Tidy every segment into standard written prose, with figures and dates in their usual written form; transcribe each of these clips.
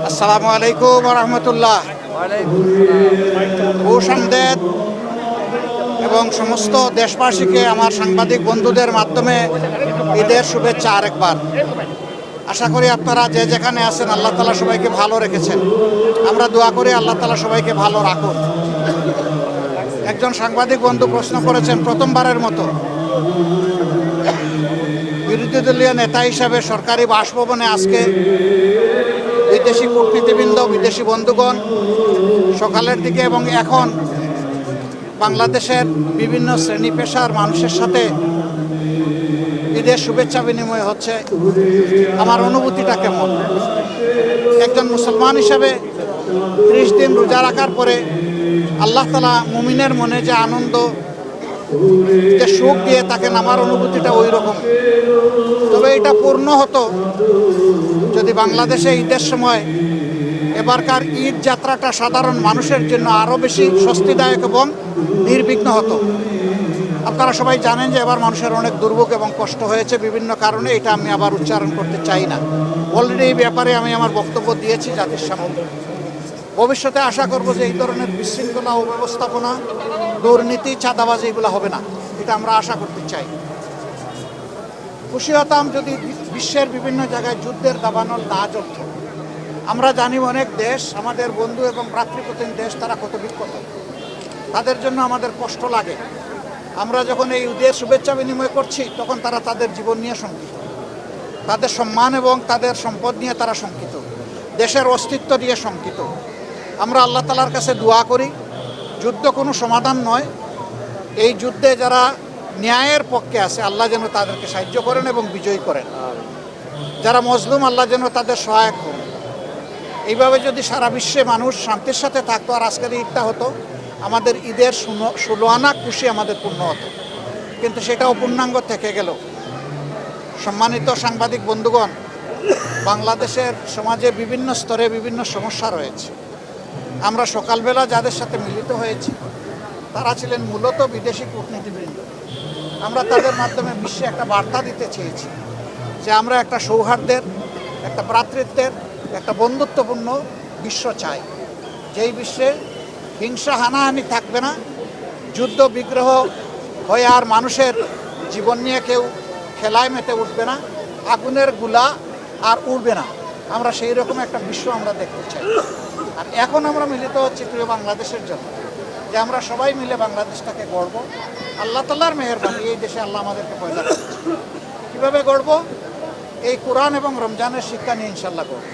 আসসালামু আলাইকুম ওয়া রাহমাতুল্লাহ। ভূসন্দেদ এবং সমস্ত দেশবাসীকে আমার সাংবাদিক বন্ধুদের মাধ্যমে ঈদের শুভেচ্ছা আরেকবার। আশা করি আপনারা যে যেখানে আছেন আল্লাহ তাআলা সবাইকে ভালো রেখেছেন। আমরা দোয়া করি আল্লাহ তাআলা সবাইকে ভালো রাখুন। একজন সাংবাদিক বন্ধু প্রশ্ন করেছেন, প্রথমবারের মতো বিরোধী দলীয় নেতা হিসাবে সরকারি বাসভবনে আজকে বিদেশি কূটনীতিবৃন্দ, বিদেশি বন্ধুগণ সকালের দিকে এবং এখন বাংলাদেশের বিভিন্ন শ্রেণী পেশার মানুষের সাথে ঈদের শুভেচ্ছা বিনিময় হচ্ছে। আমার অনুভূতিটা কেমন? একজন মুসলমান হিসাবে 30 দিন রোজা রাখার পরে আল্লাহ তাআলা মুমিনের মনে যে আনন্দ, যে সুখ দিয়ে থাকেন, আমার অনুভূতিটা ওই রকম। তবে এটা পূর্ণ হতো যদি বাংলাদেশে ঈদের সময় এবারকার ঈদ যাত্রাটা সাধারণ মানুষের জন্য আরও বেশি স্বস্তিদায়ক এবং নির্বিঘ্ন হতো। আপনারা সবাই জানেন যে এবার মানুষের অনেক দুর্ভোগ এবং কষ্ট হয়েছে বিভিন্ন কারণে। এটা আমি আবার উচ্চারণ করতে চাই না। অলরেডি এই ব্যাপারে আমি আমার বক্তব্য দিয়েছি জাতির সামনে। ভবিষ্যতে আশা করব যে এই ধরনের বিশৃঙ্খলা, অব্যবস্থাপনা, দুর্নীতি, চাঁদাবাজি এগুলো হবে না। এটা আমরা আশা করতে চাই। খুশি হতাম যদি বিশ্বের বিভিন্ন জায়গায় যুদ্ধের দাবানল না জ্বলত। আমরা জানি অনেক দেশ, আমাদের বন্ধু এবং ভ্রাতৃপ্রতিম দেশ, তারা কত বিক্ষত, তাদের জন্য আমাদের কষ্ট লাগে। আমরা যখন এই ঈদের শুভেচ্ছা বিনিময় করছি তখন তারা তাদের জীবন নিয়ে শঙ্কিত, তাদের সম্মান এবং তাদের সম্পদ নিয়ে তারা শঙ্কিত, দেশের অস্তিত্ব নিয়ে শঙ্কিত। আমরা আল্লাহ তাআলার কাছে দোয়া করি, যুদ্ধ কোনো সমাধান নয়। এই যুদ্ধে যারা ন্যায়ের পক্ষে আছে আল্লাহ যেন তাদেরকে সাহায্য করেন এবং বিজয়ী করেন। যারা মজলুম আল্লাহ যেন তাদের সহায়ক হন। এইভাবে যদি সারা বিশ্বে মানুষ শান্তির সাথে থাকতো আর আজকের ঈদটা হতো, আমাদের ঈদের 16 আনা খুশি আমাদের পূর্ণ হতো। কিন্তু সেটাও পূর্ণাঙ্গ থেকে গেল। সম্মানিত সাংবাদিক বন্ধুগণ, বাংলাদেশের সমাজে বিভিন্ন স্তরে বিভিন্ন সমস্যা রয়েছে। আমরা সকালবেলা যাদের সাথে মিলিত হয়েছি তারা ছিলেন মূলত বিদেশি কূটনীতিবৃন্দ। আমরা তাদের মাধ্যমে বিশ্বে একটা বার্তা দিতে চেয়েছি যে আমরা একটা সৌহার্দ্যের, একটা ভ্রাতৃত্বের, একটা বন্ধুত্বপূর্ণ বিশ্ব চাই, যেই বিশ্বে হিংসা হানাহানি থাকবে না, যুদ্ধ বিগ্রহ হয়ে আর মানুষের জীবন নিয়ে কেউ খেলায় মেতে উঠবে না, আগুনের গোলা আর উড়বে না। আমরা সেই রকম একটা বিশ্ব আমরা দেখতে চাই। আর এখন আমরা মিলিত হচ্ছি প্রিয় বাংলাদেশের জন্য, যে আমরা সবাই মিলে বাংলাদেশটাকে গড়ব। আল্লাহ তাআলার মেহেরবানি, এই দেশে আল্লাহ আমাদেরকে পয়দা করেছে। কীভাবে গড়ব? এই কোরআন এবং রমজানের শিক্ষা নিয়ে ইনশাল্লাহ গড়ব।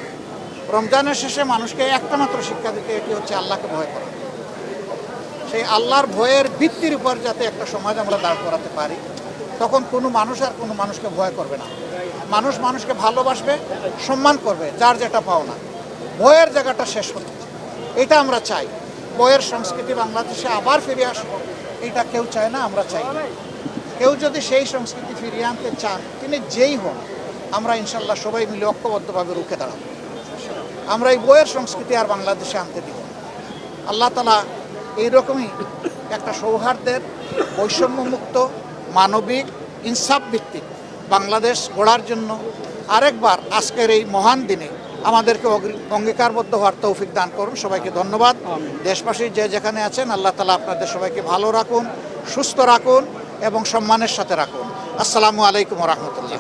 রমজানের শেষে মানুষকে একটা মাত্র শিক্ষা দিতে, এটি হচ্ছে আল্লাহকে ভয় করা। সেই আল্লাহর ভয়ের ভিত্তির উপর যাতে একটা সমাজ আমরা দাঁড় করাতে পারি, তখন কোনো মানুষ আর কোনো মানুষকে ভয় করবে না। মানুষ মানুষকে ভালোবাসবে, সম্মান করবে, যার যেটা পাওনা। ভয়ের জায়গাটা শেষ হতে, এটা আমরা চাই। ভয়ের সংস্কৃতি বাংলাদেশে আবার ফিরে আসবো, এটা কেউ চায় না, আমরা চাই না। কেউ যদি সেই সংস্কৃতি ফিরিয়ে আনতে চান, তিনি যেই হন, আমরা ইনশাল্লাহ সবাই মিলে ঐক্যবদ্ধভাবে রুখে দাঁড়াবো। আমরা এই বইয়ের সংস্কৃতি আর বাংলাদেশে আনতে দিব। আল্লাহ তাআলা এইরকমই একটা সৌহার্দ্যের, বৈষম্যমুক্ত, মানবিক, ইনসাফ ভিত্তিক বাংলাদেশ গড়ার জন্য আরেকবার আজকের এই মহান দিনে আমাদেরকে অঙ্গীকারবদ্ধ হওয়ার তৌফিক দান করুন। সবাইকে ধন্যবাদ। দেশবাসী যে যেখানে আছেন আল্লাহ তাআলা আপনাদের সবাইকে ভালো রাখুন, সুস্থ রাখুন এবং সম্মানের সাথে রাখুন। আসসালামু আলাইকুম ওয়া রাহমাতুল্লাহ।